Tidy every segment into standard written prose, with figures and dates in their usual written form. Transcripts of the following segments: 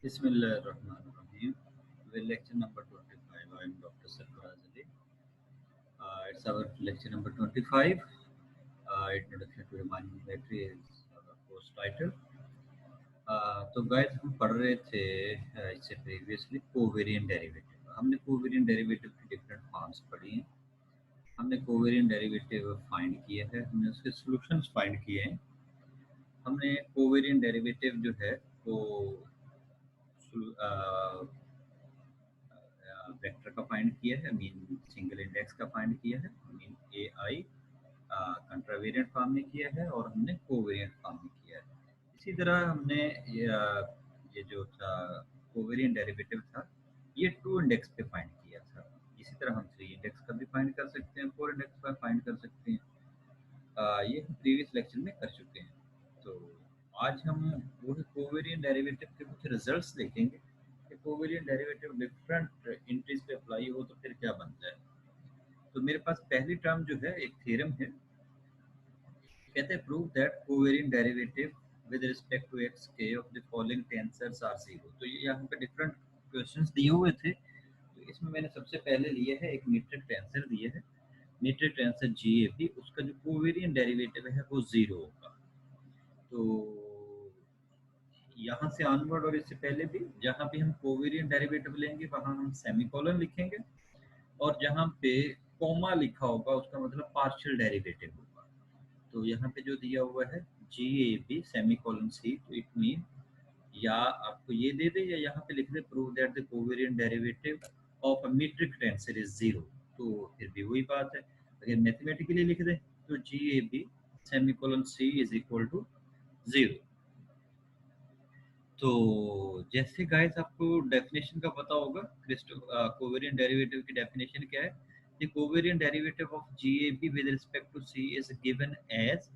Bismillahirrahmanirrahim. Well, lecture number 25. I am Dr. Sarfaraz Ali. It's our lecture number 25. Introduction to Remaining Battery is our course title. तो guys हम पढ़ रहे थे इससे previously covariant derivative. हमने covariant derivative की different forms पढ़ी हैं। हमने कोवेरिएंट डेरिवेटिव फाइंड किया है, हमने उसके सॉल्यूशंस फाइंड किए हैं। हमने कोवेरिएंट डेरिवेटिव जो है वो वेक्टर का फाइंड किया है, मीन सिंगल इंडेक्स का फाइंड किया है, मीन ए आई कंट्रावेरिएंट फॉर्म में किया है और हमने कोवेरिएंट फॉर्म में किया है। इसी तरह हमने ये जो था कोवेरिएंट डेरिवेटिव था ये 2 इंडेक्स पे फाइंड किया था। इसी तरह हम 3 इंडेक्स का भी फाइंड कर सकते हैं, 4 इंडेक्स का फाइंड कर सकते हैं। ये हम प्रीवियस लेक्चर में कर चुके हैं। तो आज हम वो कोवेरिएंट डेरिवेटिव के कुछ रिजल्ट्स देखेंगे कि कोवेरिएंट डेरिवेटिव डिफरेंट एंट्रीज पे अप्लाई हो तो फिर क्या बनता है। तो मेरे पास पहली टर्म जो है एक थ्योरम है, कहते हैं prove that covariant derivative with respect to x k of the following tensors are zero. तो ये यहाँ पे डिफरेंट क्वेश्चंस दिए हुए थे। तो इसमें मैंने सबसे पहले लिए है एक मीट्रिक टेंसर दिए है, metric tensor G A P, उसका जो कोवेरिएंट डेरिवेटिव है वो जीरो होगा। तो यहाँ से ऑनवर्ड और इससे पहले भी जहाँ पे हम कोवेरिएंट डेरिवेटिव लेंगे वहाँ हम सेमीकोलन लिखेंगे और जहाँ पे कॉमा लिखा होगा उसका मतलब पार्शियल डेरिवेटिव होगा। तो यहाँ पे जो दिया हुआ है जी ए बी सेमीकोलन सी, तो इट मीन या आपको ये दे दे या यहाँ पे लिख they prove that the covariant derivative of a metric tensor is zero, तो फिर भी वही बात है। अगर मैथमेटिकली लिख दे तो g A b semicolon c is equal to zero. तो जैसे गाइस आपको डेफिनेशन का पता होगा, कोवेरिएंट डेरिवेटिव की डेफिनेशन क्या है? The covariant derivative of GAB with respect to C is given as.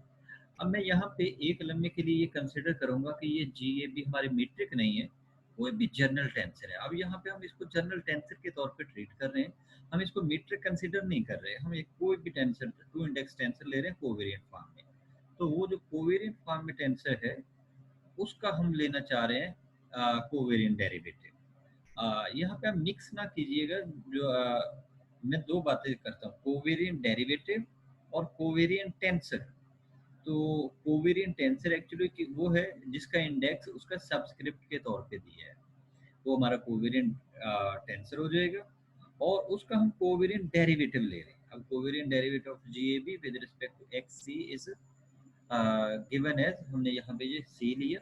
अब मैं यहाँ पे एक लम्हे के लिए ये कंसिडर करूंगा कि ये जीएबी हमारी मीट्रिक नहीं है, वो भी जर्नल टेंसर है। अब यहाँ पे हम इसको जर्नल टेंसर के तौर पे ट्रीट कर रहे हैं, हम इसको मीट्रिक कंसिडर नहीं कर रहे हैं। हम एक कोई भी टेंसर 2 इंडेक्स टेंसर ले रहे हैं कोवेरिएंट फॉर्म में। तो वो जो कोवेरिएंट फॉर्म में टेंसर है उसका हम लेना चाह रहे हैं कोवेरिएंट डेरिवेटिव। यहाँ पे आप मिक्स ना कीजिएगा, जो मैं दो बातें करता हूँ, कोवेरिएंट डेरिवेटिव और कोवेरिएंट टेंसर। तो कोवेरिएंट टेंसर एक्चुअली वो है जिसका इंडेक्स उसका सबस्क्रिप्ट के तौर पे दिया है, वो हमारा कोवेरिएंट टेंसर हो जाएगा और उसका हम कोवेरिएंट डेरिवेटिव ले रहे हैं। अब covariant derivative of GAB with respect to X C is given as, हमने यहाँ पे ये सी लिया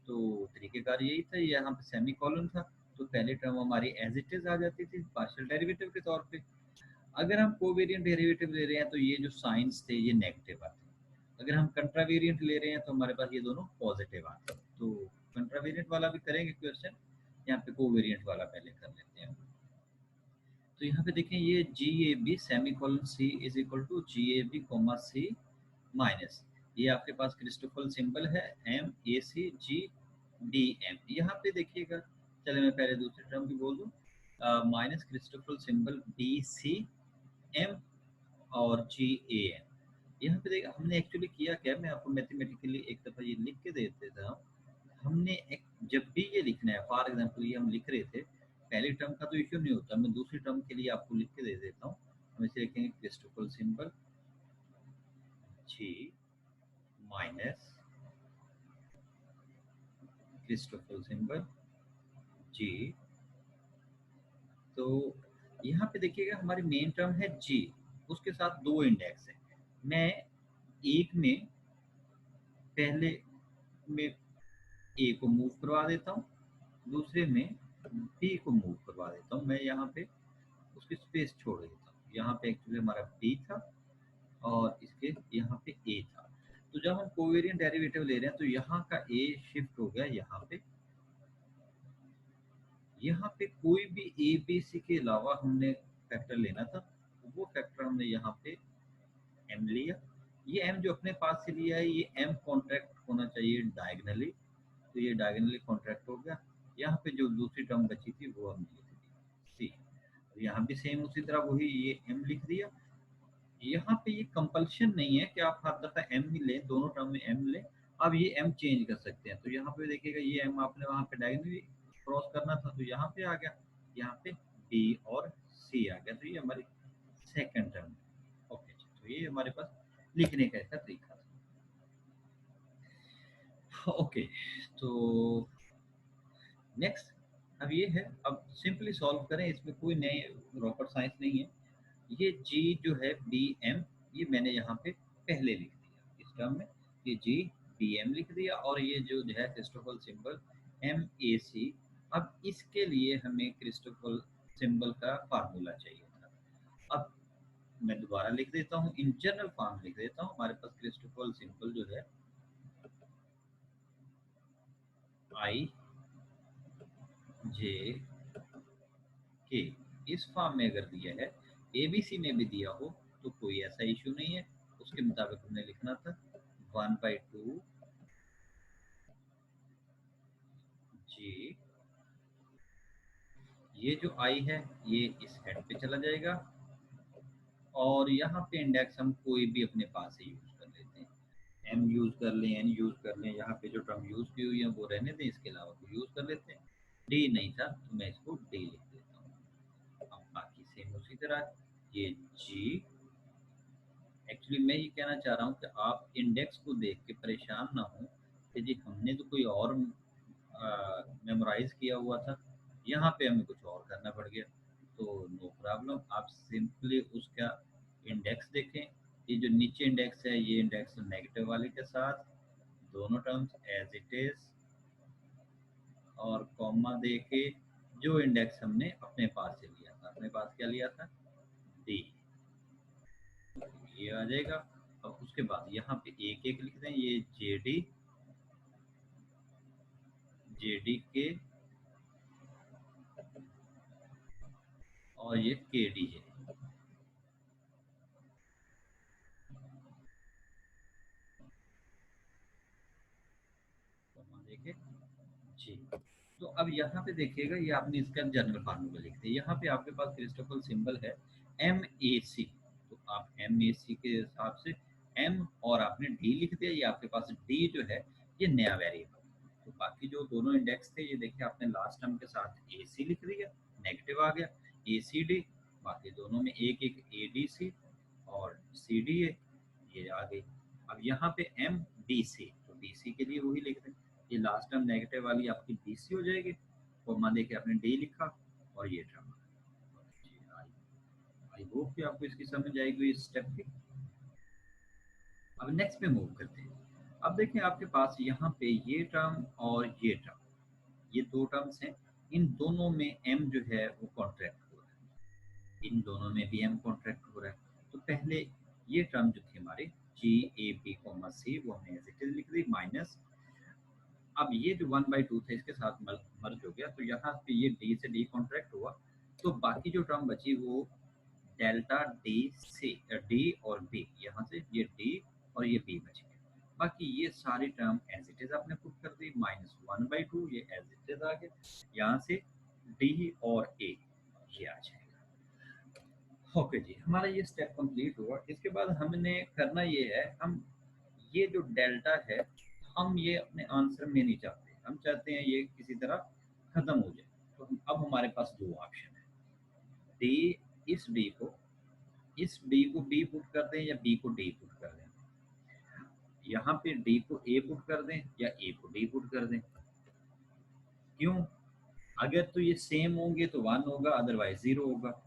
तो तरीकेकार यही था, यहाँ पे सेमी कॉलन था तो पहली टर्म हमारी एज इट इज आ जाती थी पार्शियल डेरिवेटिव के तौर पे। अगर हम कोवेरिएंट डेरिवेटिव ले रहे हैं तो ये जो साइंस थे ये नेगेटिव आते हैं, अगर हम कंट्रावेरिएंट ले रहे हैं तो हमारे पास ये दोनों पॉजिटिव आते हैं। तो कंट्रावेरिएंट वाला भी करेंगे क्वेश्चन, यहाँ पे कोवेरिएंट वाला पहले कर लेते हैं। तो यहाँ पे देखें ये g A B semicolon C is equal to g A b comma c minus, ये आपके पास क्रिस्टोफल सिंबल है m a c g d m. यहाँ पे देखिएगा, चले मैं पहले दूसरी टर्म भी बोल दूँ, minus Christoffel symbol B C M और जी ए एन। यहाँ पे देखिए हमने एक्चुअली किया क्या, मैं आपको मैथमेटिकली एक दफ़ा ये लिख के दे देता हूँ। हमने एक जब भी ये लिखना है, फॉर एग्जांपल ये हम लिख रहे थे, पहली टर्म का तो इश्यू नहीं होता, मैं दूसरी टर्म के लिए आपको लिख के दे देता हूँ। हम इसे लिखेंगे क्रिस्टोफल सिंबल जी माइनस क्रिस्टोफल सिंबल जी। तो यहाँ पे देखिएगा हमारी मेन टर्म है जी, उसके साथ 2 इंडेक्स है। मैं एक में पहले में ए को मूव करवा देता हूँ, दूसरे में बी को मूव करवा देता हूँ। मैं यहाँ पे उसकी स्पेस छोड़ देता हूँ, यहाँ पे एक्चुअली हमारा बी था और इसके यहाँ पे ए था। तो जब हम कोवेरिएंट डेरिवेटिव ले रहे हैं तो यहाँ का ए शिफ्ट हो गया यहाँ पे, यहाँ पे कोई भी ए बी सी के अलावा हमने फैक्टर लेना था, वो फैक्टर हमने यहाँ पे एम लिया। ये एम जो अपने पास से लिया है ये एम कॉन्ट्रैक्ट होना चाहिए डायगनली, तो ये डायगनली कॉन्ट्रैक्ट हो गया। यहाँ पे जो दूसरी टर्म बची थी वो हमने लिख दी सी, तो यहाँ भी सेम उसी तरह वही ये एम लिख दिया। यहाँ पे ये कंपल्शन नहीं है कि आप हर दफा एम ही लें, दोनों टर्म में एम लें, आप ये एम चेंज कर सकते हैं। तो यहाँ पे देखिएगा ये एम आपने वहाँ पे डायगनली क्रॉस करना था तो यहाँ पे आ गया, यहाँ पे बी और सी आ गया, तो ये हमारी सेकंड टर्म। ओके, तो ये हमारे पास लिखने का इसका तरीका था। ओके, तो नेक्स्ट अब ये है, अब सिंपली सॉल्व करें, इसमें कोई नए रॉकेट साइंस नहीं है। ये जी जो है बी एम, ये मैंने यहाँ पे पहले लिख दिया इस टर्म में, ये जी बी एम लिख दिया, और ये जो है क्रिस्टोफल सिंबल एम ए सी। अब इसके लिए हमें क्रिस्टोफल सिंबल का फार्मूला चाहिए था। अब मैं दोबारा लिख देता हूँ, इन जनरल फॉर्म लिख देता हूँ। हमारे पास क्रिस्टोफल सिंबल जो है आई जे के, इस फॉर्म में अगर दिया है, एबीसी में भी दिया हो तो कोई ऐसा इश्यू नहीं है। उसके मुताबिक हमने लिखना था 1/2 जी, ये जो आई है ये इस हेड पे चला जाएगा, और यहाँ पे इंडेक्स हम कोई भी अपने पास से यूज कर लेते हैं, एम यूज कर लें, एन यूज कर लें, यहाँ पे जो टर्म यूज की हुई है वो रहने दें, इसके अलावा कोई यूज कर लेते हैं। डी नहीं था तो मैं इसको डी लिख देता हूँ। अब बाकी सेम उसी तरह, ये जी, एक्चुअली मैं ये कहना चाह रहा हूँ कि आप इंडेक्स को देख के परेशान ना हो कि जी हमने तो कोई और मेमोराइज किया हुआ था, यहाँ पे हमें कुछ और करना पड़ गया। तो नो प्रॉब्लम, आप सिंपली उसका इंडेक्स देखें। ये जो नीचे इंडेक्स है, ये इंडेक्स नेगेटिव वाले के साथ दोनों टर्म्स एज इट इज, और कॉमा दे के जो इंडेक्स हमने अपने पास से लिया था, अपने पास क्या लिया था, डी, ये आ जाएगा। अब उसके बाद यहाँ पे एक एक लिख दें, ये जे डी के, और ये के डी है। देखे जी, तो अब यहाँ पे देखिएगा, ये आपने इसका जनरल फार्मूला लिख दिया। यहाँ पे आपके पास क्रिस्टोफल सिंबल है एम ए सी, तो आप एम ए सी के हिसाब से एम और आपने डी लिख दिया। ये आपके पास डी जो है ये नया वेरिएबल, तो बाकी जो दोनों इंडेक्स थे, ये देखिए आपने लास्ट टर्म के साथ ए सी लिख दिया, नेगेटिव आ गया, ए सी डी, बाकी दोनों में एक एक ए डी सी और सी डी ए, ये आ गई। अब यहाँ पे एम डी सी, तो डी सी के लिए वही लिख दें, ये लास्ट टर्म नेगेटिव वाली आपकी डी सी हो जाएगी, कॉमा देके आपने डी लिखा, और ये टर्म। आई होप कि आपको इसकी समझ आएगी इस स्टेप की। अब नेक्स्ट पे मूव करते हैं। अब देखें आपके पास यहाँ पे ये टर्म और ये टर्म, ये दो टर्म्स हैं, इन दोनों में एम जो है वो कॉन्ट्रैक्ट हो रहा है, इन दोनों में भी एम कॉन्ट्रैक्ट हो रहा है। तो पहले ये टर्म जो थी हमारी जी ए बी कॉमा सी, वो हमने एज इट इज लिख दी, माइनस, अब ये जो 1/2 था इसके साथ मर्ज हो गया, तो यहाँ पे ये डी से डी कॉन्ट्रैक्ट हुआ, तो बाकी जो टर्म बची वो डेल्टा डी सी, डी और बी, यहाँ से ये डी और ये बी बच गए। बाकी ये सारी टर्म एज इट इज आपने पुट कर दी, -1/2 ये एज इट इज आ गया, यहाँ से डी और ए ये आ जाएगा। ओके जी, हमारा ये स्टेप कंप्लीट हुआ। इसके बाद हमने करना ये है, हम ये जो डेल्टा है, हम ये अपने आंसर में नहीं चाहते, हम चाहते हैं ये किसी तरह खत्म हो जाए। तो अब हमारे पास दो ऑप्शन है, डी, इस डी को, इस डी को बी पुट कर दें या बी को डी पुट कर दें, यहाँ पे डी को ए पुट कर दें या ए को डी पुट कर दें। क्यों? अगर तो ये सेम होंगे तो 1 होगा, अदरवाइज 0 होगा।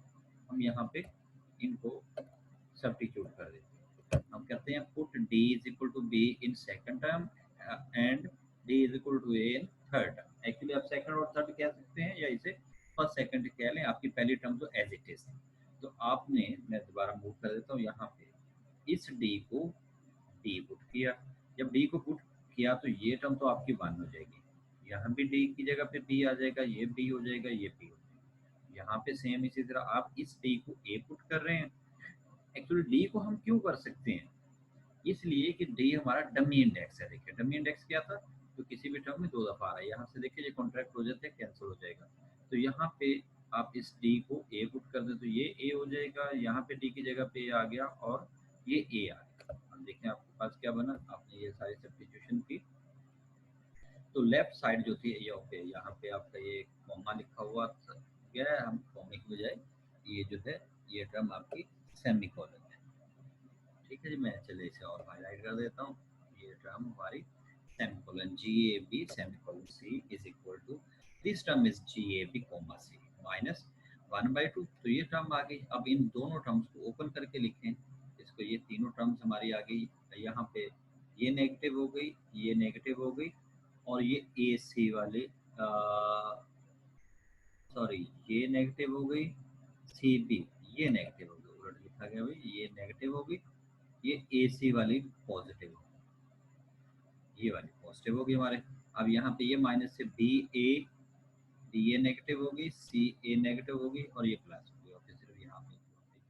हम यहाँ पे इनको सब्स्टिट्यूट कर देते हैं। हम कहते हैं put D is equal to B in second term and D is equal to A in third term. Actually आप सेकंड और थर्ड कह सकते हैं, या इसे फर्स्ट सेकंड कह लें, आपकी पहली टर्म तो एज इट इज है। तो आपने, मैं दोबारा मूव कर देता हूँ, यहाँ पे इस डी को डी पुट किया, जब डी को पुट किया तो ये टर्म तो आपकी 1 हो जाएगी, यहाँ भी डी की जगह पे बी आ जाएगा, ये बी हो जाएगा, ये बी हो जाएगा। यहाँ पे सेम इसी तरह आप इस डी को ए पुट कर रहे हैं। एक्चुअली डी को हम क्यों कर सकते हैं, इसलिए कि डी हमारा डमी इंडेक्स है। देखिए डमी इंडेक्स क्या था, तो किसी भी टर्म में 2 दफा आ रहा है, यहाँ से देखिए ये कॉन्ट्रैक्ट हो जाते हैं, कैंसिल हो जाएगा। तो यहाँ पे आप इस डी को ए पुट कर दें तो ये ए हो जाएगा, यहाँ पे डी की जगह पे आ गया और ये ए आ गया। अब देखें आपके पास क्या बना, आपने ये सारी सब्स्टिट्यूशन की, तो तो लेफ्ट साइड जो थी ये ओके, यहाँ पे आपका ये कॉमा लिखा हुआ गया है, हम कॉमे की बजाय ये जो है ये टर्म आपकी सेमी कॉलन है। ठीक है जी, मैं चलिए इसे और हाईलाइट कर देता हूँ। ये टर्म हमारी semicolon G A B semicolon C is equal to this term is G A B comma C minus 1/2। तो ये टर्म आ गई। अब इन दोनों टर्म्स को ओपन करके लिखें इसको, ये तीनों टर्म्स हमारी आ गई। यहाँ पे ये नेगेटिव हो गई, ये नेगेटिव हो गई, और ये ए सी वाली सॉरी ये नेगेटिव हो गई, सी बी ये नेगेटिव हो गई, उलट लिखा गया भाई, ये नेगेटिव हो गई, ये ए सी वाली पॉजिटिव हो गई, ये वाली पॉजिटिव हो गई हमारे। अब यहाँ पे ये माइनस से बी ए नेगेटिव हो गई, सी ए नेगेटिव हो गई, और ये प्लस हो गई, और फिर सिर्फ यहाँ पे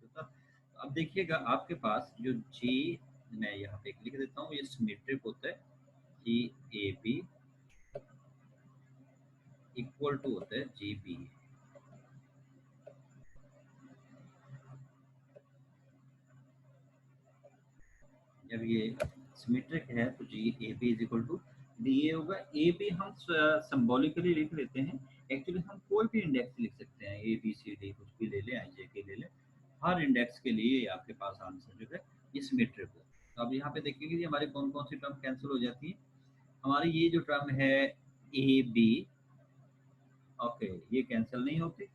होता। तो अब देखिएगा आपके पास जो जी, मैं यहाँ पे लिख देता हूँ, ये सिमेट्रिक होता है, g A b equal to होता है जी बी। जब ये सिमेट्रिक है तो g A b is equal to d a होगा। ए बी हम सिंबॉलिकली लिख लेते हैं, एक्चुअली हम कोई भी इंडेक्स लिख सकते हैं, ए बी सी डी कुछ भी ले लें, आई जे के ले लें, हर इंडेक्स के लिए आपके पास आंसर जो है ये सिमेट्रिक हो। तो अब यहाँ पे देखेंगे कि हमारी कौन कौन सी टर्म कैंसिल हो जाती है। हमारी ये जो टर्म है ए बी, ओके, ये कैंसिल नहीं होती।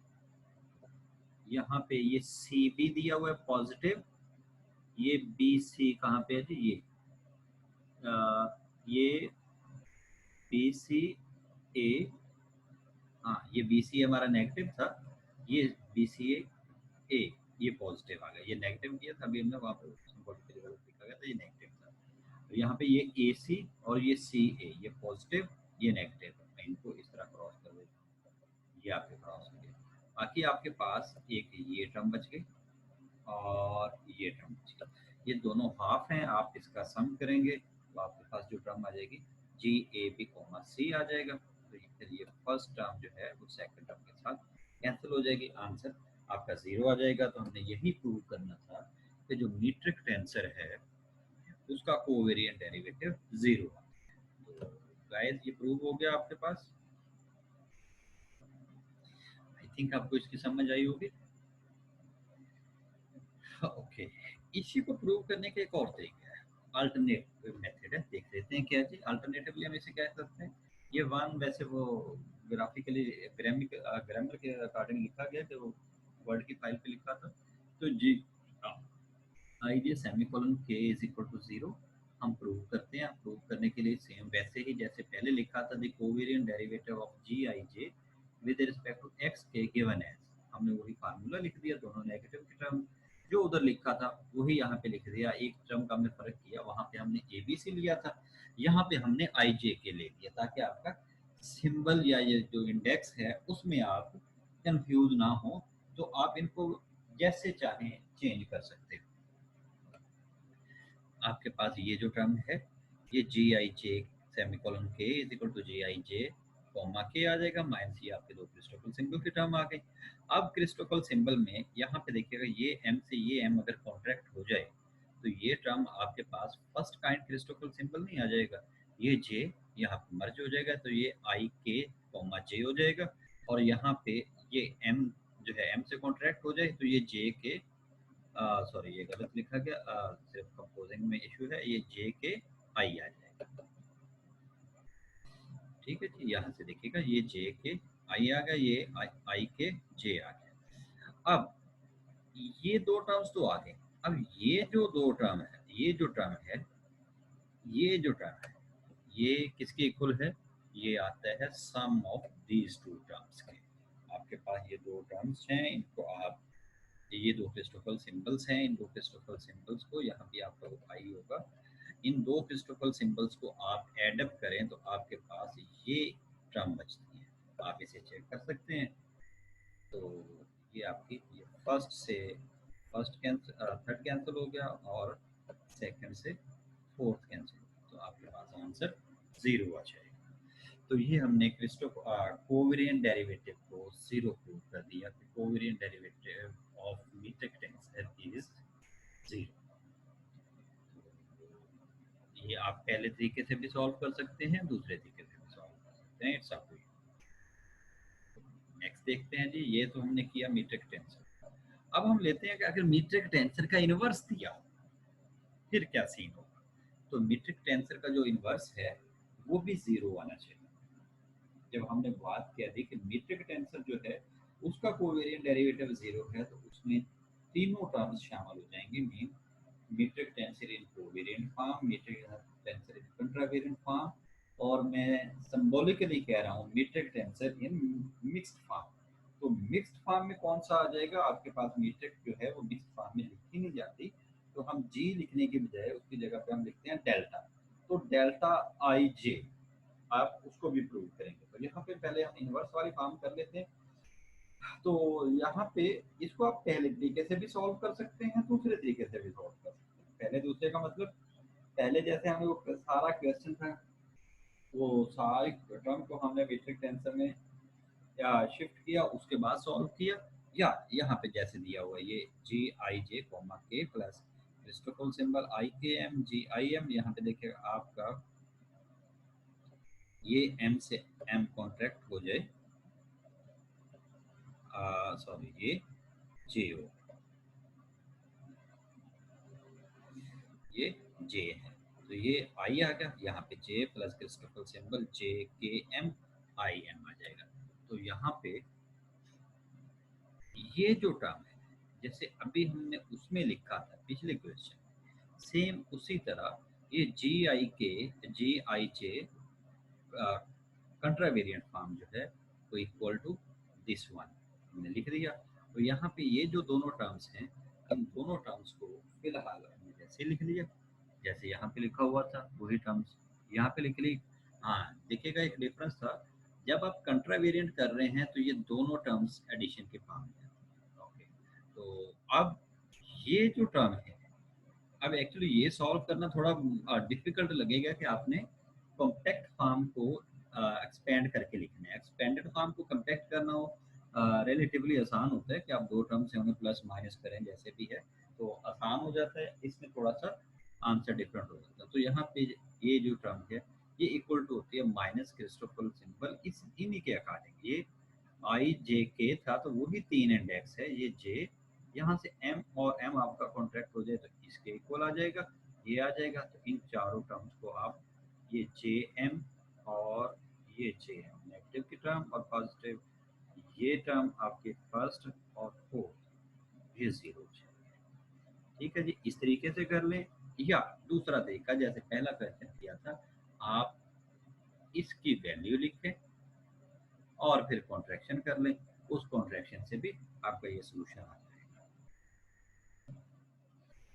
यहाँ पे ये सी बी दिया हुआ है पॉजिटिव, ये बी सी कहाँ पे है जी, ये बी सी ए, हाँ ये बी सी हमारा नेगेटिव था, ये बी सी ए ये पॉजिटिव आ गया, ये नेगेटिव किया था अभी हमने, वहाँ पे लिखा गया था ये नेगेटिव था। तो यहाँ पे ये ए सी और ये सी ए, ये पॉजिटिव ये नेगेटिव, मैं इनको इस तरह क्रॉस कर देता हूँ, ये आपके क्रॉस हो गया। बाकी आपके पास एक ये टर्म बच गई और ये टर्म बच गई, ये दोनों हाफ हैं, आप इसका सम करेंगे तो आपके पास जो टर्म आ जाएगी जी ए बी कॉमा सी आ जाएगा। तो फिर ये फर्स्ट टर्म जो है वो सेकंड टर्म के साथ कैंसिल हो जाएगी, आंसर आपका 0 आ जाएगा। तो हमने यही प्रूव करना था कि जो मीट्रिक टेंसर है उसका कोवेरिएंट डेरिवेटिव 0 आता है। तो गाइस ये प्रूव हो गया आपके पास, आई थिंक आपको इसकी समझ आई होगी। ओके, इसी को प्रूव करने के एक और तरीका है, अल्टरनेटिव मेथड है, देख लेते हैं क्या है जी। अल्टरनेटिवली हम इसे कह सकते हैं, ये वन वैसे वो ग्राफिकली ग्रामर के अकॉर्डिंग लिखा गया कि वो वर्ड की फाइल पे लिखा था। तो जी I J semicolon K is equal to 0 हम प्रूव करते हैं। प्रूव करने के लिए सेम वैसे ही जैसे पहले लिखा था, the covariant derivative of G I J with respect to x K given as, हमने वही फार्मूला लिख दिया, दोनों नेगेटिव की टर्म जो उधर लिखा था वही यहाँ पे लिख दिया। एक टर्म का हमने फर्क किया, वहां पे हमने ए बी सी लिया था, यहाँ पे हमने आई जे के ले लिया, ताकि आपका सिंबल या ये जो इंडेक्स है उसमें आप कंफ्यूज ना हो, तो आप इनको जैसे चाहें चेंज कर सकते हो। आपके पास ये जो टर्म है ये G I J semicolon K is equal to G I J comma K आ जाएगा, माइनस ये आपके दो क्रिस्टोफल सिंबल की टर्म आ गई। अब क्रिस्टोफल सिंबल में यहाँ पे देखिएगा ये एम से ये एम अगर कॉन्ट्रैक्ट हो जाए तो ये टर्म आपके पास फर्स्ट काइंड क्रिस्टोफल सिंबल नहीं आ जाएगा, ये जे यहाँ पे मर्ज हो जाएगा, तो ये आई के कॉमा जे हो जाएगा। और यहाँ पे ये एम जो है एम से कॉन्ट्रैक्ट हो जाए तो ये जे के सॉरी ये गलत लिखा गया, सिर्फ कंपोजिंग में इशू है, ये जे के आई आ जाएगा। ठीक है जी, यहाँ से देखिएगा ये जे के आई आ गया, ये आई के जे आ गया। अब ये दो टर्म्स तो आ गए। अब ये जो दो टर्म है, ये जो टर्म है, ये जो टर्म है, ये किसके इक्वल है, ये आता है सम ऑफ दीज टू टर्म्स के। आपके पास ये दो टर्म्स हैं, इनको आप, ये दो क्रिस्टोफल सिंबल्स हैं, इन दो क्रिस्टोफल सिंबल्स को यहाँ भी आपका वो पाई होगा, इन दो क्रिस्टोफल सिंबल्स को आप एड अप करें तो आपके पास ये टर्म बचती है, आप इसे चेक कर सकते हैं। तो ये आपकी ये फर्स्ट कैंसिल, थर्ड कैंसिल हो गया और सेकंड से फोर्थ कैंसिल, तो आपके पास आंसर 0 आ जाएगा। तो ये हमने कोवेरिएंट डेरिवेटिव को 0 प्रूव कर दिया कि covariant derivative of metric tensor is 0। ये आप पहले तरीके से भी सॉल्व कर सकते हैं, दूसरे तरीके से भी सॉल्व कर सकते हैं, it's up to you. Next देखते हैं जी, ये तो हमने किया मीट्रिक टेंसर। अब हम लेते हैं कि अगर मीट्रिक टेंसर का इनवर्स दिया फिर क्या सीन होगा। तो मीट्रिक टेंसर का जो इनवर्स है वो भी जीरो आना चाहिए। जब हमने बात किया थी कि मीट्रिक टेंसर जो है उसका कोवेरिएंट डेरिवेटिव जीरो है, तो उसमें तीनों टर्म्स शामिल हो जाएंगे। मीन मीट्रिक टेंसर इन कोवेरिएंट फॉर्म, मीट्रिक टेंसर इन कंट्रावेरिएंट फॉर्म, और मैं सिंबॉलिकली कह रहा हूँ metric tensor in mixed form. तो मिक्स्ड फॉर्म में कौन सा आ जाएगा, आपके पास मीट्रिक जो है वो मिक्स्ड फॉर्म में लिखी नहीं जाती, तो हम जी लिखने की बजाय उसकी जगह पे हम लिखते हैं डेल्टा। तो डेल्टा आई जे आप उसको भी प्रूव करेंगे। तो यहाँ पे पहले हम इनवर्स वाली फॉर्म कर लेते हैं। तो यहाँ पे इसको आप पहले तरीके से भी सॉल्व कर सकते हैं, दूसरे तरीके से भी सॉल्व कर सकते हैं। पहले दूसरे का मतलब, पहले जैसे हमें वो सारा क्वेश्चन था, वो सारे टर्म को हमने मीट्रिक टेंसर में या शिफ्ट किया, उसके बाद सॉल्व किया। या यहाँ पे जैसे दिया हुआ है ये जी आई जे कॉमा के प्लस क्रिस्टोफल सिंबल आई के एम जी आई एम, यहाँ पे देखिए आपका ये एम से एम कॉन्ट्रैक्ट हो जाए, सॉरी ये जे हो, ये जे है। तो ये आई आ गया, यहाँ पे जे प्लस क्रिस्टोफल सिंबल जे के एम आई एम आ जाएगा। तो यहाँ पे ये जो टर्म है जैसे अभी हमने उसमें लिखा था पिछले क्वेश्चन, सेम उसी तरह ये जी आई जे कंट्रावेरिएंट फॉर्म जो है वो इक्वल टू दिस वन हमने लिख दिया। तो यहाँ पे ये जो दोनों टर्म्स हैं, इन दोनों टर्म्स को फिलहाल हमने जैसे लिख लिया, जैसे यहाँ पे लिखा हुआ था वही टर्म्स यहाँ पे लिख ली। हाँ देखिएगा एक डिफरेंस था, जब आप कंट्रावेरिएंट कर रहे हैं तो ये दोनों टर्म्स एडिशन के फॉर्म में हैं। ओके, तो अब ये जो टर्म है, अब एक्चुअली ये सॉल्व करना थोड़ा डिफिकल्ट लगेगा कि आपने कॉम्पैक्ट फॉर्म को एक्सपेंड करके लिखना है। एक्सपेंडेड फॉर्म को कॉम्पैक्ट करना हो रिलेटिवली आसान होता है कि आप दो टर्म से उन्हें प्लस माइनस करें जैसे भी है, तो आसान हो जाता है। इसमें थोड़ा सा आंसर डिफरेंट हो जाता है। तो यहाँ पे ये जो टर्म है ये इक्वल टू होती है माइनस क्रिस्टोफल सिंबल इस इन्हीं के अकॉर्डिंग। ये आई जे के था तो वो भी तीन इंडेक्स है, ये जे यहाँ से m और m आपका कॉन्ट्रैक्ट हो जाए तो इसके इक्वल आ जाएगा, ये आ जाएगा। तो इन चारों टर्म्स को आप ये जे एम और ये जे एम नेगेटिव की टर्म और पॉजिटिव ये टर्म आपके फर्स्ट और फोर्थ ये जीरो। ठीक है जी, इस तरीके से कर लें। या दूसरा तरीका जैसे पहला क्वेश्चन किया था, आप इसकी वैल्यू लिखें और फिर कॉन्ट्रैक्शन कर लें, उस कॉन्ट्रैक्शन से भी आपका ये सोल्यूशन आ जाएगा।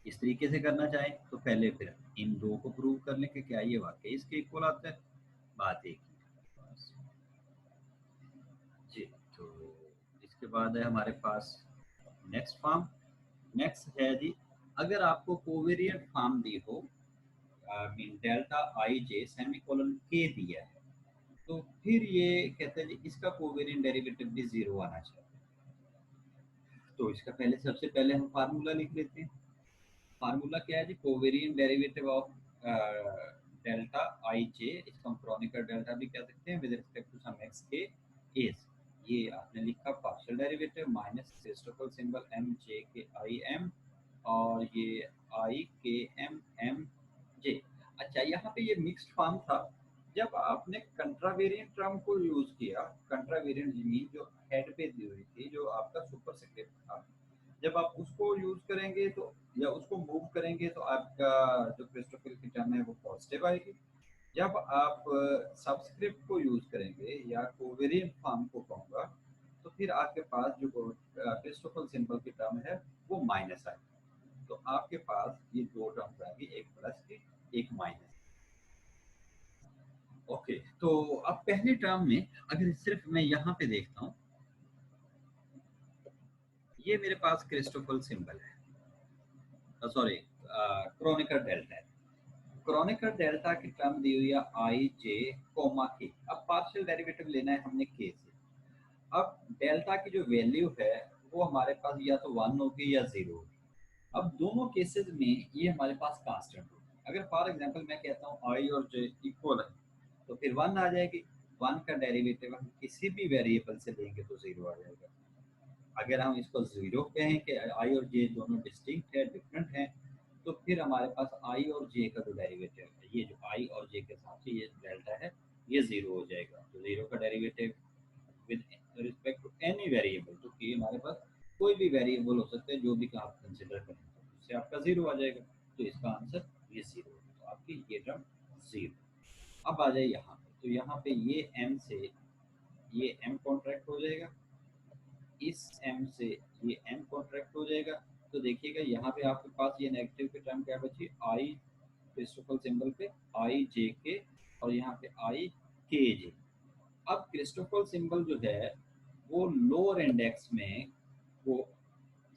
इस तरीके से करना चाहें तो पहले फिर इन दो को प्रूव कर लें कि क्या ये वाकई इसके इक्वल आता है। बात एक ही है जी। तो इसके बाद है हमारे पास नेक्स्ट फॉर्म। नेक्स्ट है जी, अगर आपको कोवेरिएंट फॉर्म दी हो, mean delta i J semicolon के दिया है, तो फिर ये कहते हैं जी इसका कोवेरिएंट डेरिवेटिव भी जीरो आना चाहिए। तो इसका पहले सबसे पहले हम फार्मूला लिख लेते हैं। फार्मूला क्या है जी, covariant derivative of delta i j, इसको हम क्रोनिकल डेल्टा भी कह सकते हैं, with respect to some x k as. ये आपने लिखा partial derivative minus Christoffel symbol m j k i M और ये आई के एम एम जे। अच्छा यहाँ पे ये मिक्स्ड फॉर्म था, जब आपने कंट्रावेरिएंट टर्म को यूज किया, कंट्रावेरिएंट मीन जो हेड पे दी हुई थी जो आपका सुपरस्क्रिप्ट था, जब आप उसको यूज करेंगे तो या उसको मूव करेंगे तो आपका जो क्रिस्टोफल की टर्म है वो पॉजिटिव आएगी। जब आप सबस्क्रिप्ट को यूज करेंगे या कोवेरिएंट फॉर्म को कहूँगा, तो फिर आपके पास जो क्रिस्टोफल सिंबल की टर्म है वो माइनस आएगी। तो आपके पास ये दो टर्म्स आएगी, एक प्लस की एक माइनस। ओके, तो अब पहली टर्म में अगर सिर्फ मैं यहाँ पे देखता हूँ, ये मेरे पास क्रिस्टोफल सिंबल है, सॉरी क्रोनिकल डेल्टा है। क्रोनिकल डेल्टा की टर्म दी हुई है आई जे कोमा के। अब पार्शियल डेरिवेटिव लेना है हमने के से। अब डेल्टा की जो वैल्यू है वो हमारे पास या तो वन होगी या जीरो होगी। अब दोनों केसेस में ये हमारे पास कांस्टेंट होगी। अगर फॉर एग्जांपल मैं कहता हूँ आई और जे इक्वल है तो फिर वन आ जाएगी, वन का डेरिवेटिव हम किसी भी वेरिएबल से लेंगे तो जीरो आ जाएगा। अगर हम इसको जीरो कहें कि आई और जे दोनों डिस्टिंक्ट है, डिफरेंट हैं, तो फिर हमारे पास आई और जे का जो डेरिवेटिव है, ये जो आई और जे के साथ ये डेल्टा है, ये जीरो हो जाएगा। तो जीरो का derivative with respect to any variable, तो कि हमारे पास कोई भी वेरिएबल हो सकते हैं जो भी आप कंसिडर करें, तो उससे आपका जीरो आ जाएगा। तो इसका आंसर ये जीरो है, तो आपकी ये टर्म जीरो। अब आ जाए यहाँ पे, तो यहाँ पे ये m से ये m कॉन्ट्रैक्ट हो जाएगा, इस m से ये m कॉन्ट्रैक्ट हो जाएगा। तो देखिएगा यहाँ पे आपके पास ये नेगेटिव की टर्म क्या बची, आई क्रिस्टोफल सिंबल पे आई जे के, और यहाँ पे आई के जे। अब क्रिस्टोफल सिंबल जो है वो लोअर इंडेक्स में वो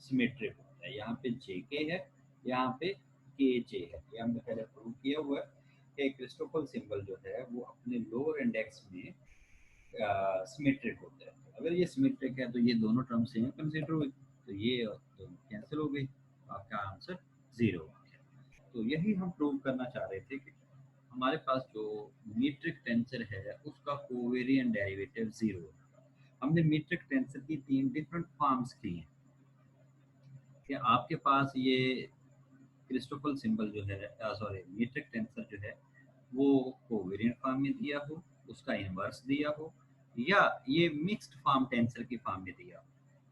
सिमेट्रिक होता है। यहाँ पे जे के है, यहाँ पे के जे है, ये हमने पहले प्रूव किया हुआ है कि क्रिस्टोफल सिंबल जो है वो अपने लोअर इंडेक्स में सिमेट्रिक होता है। तो अगर ये सिमेट्रिक है तो ये दोनों टर्म सेम कंसीडर हुई, तो ये दोनों कैंसिल हो गई, तो आपका आंसर जीरो आ गया। तो यही हम प्रूव करना चाह रहे थे कि हमारे पास जो मीट्रिक टेंसर है उसका कोवेरिएंट डेरिवेटिव जीरो है। हमने मीट्रिक टेंसर की तीन डिफरेंट फॉर्म्स की हैं कि आपके पास ये क्रिस्टोफल सिंबल जो है, सॉरी मीट्रिक टेंसर जो है वो कोवेरिएंट फॉर्म में दिया हो, उसका इनवर्स दिया हो, या ये मिक्स्ड फॉर्म टेंसर की फॉर्म में दिया हो।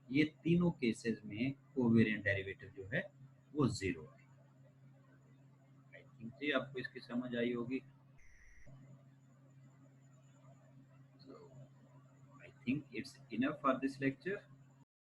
ये तीनों केसेस में कोवेरिएंट डेरिवेटिव जो है वो जीरो है। आई थिंक जी आपको इसकी समझ आई होगी। So I think it's enough for this lecture.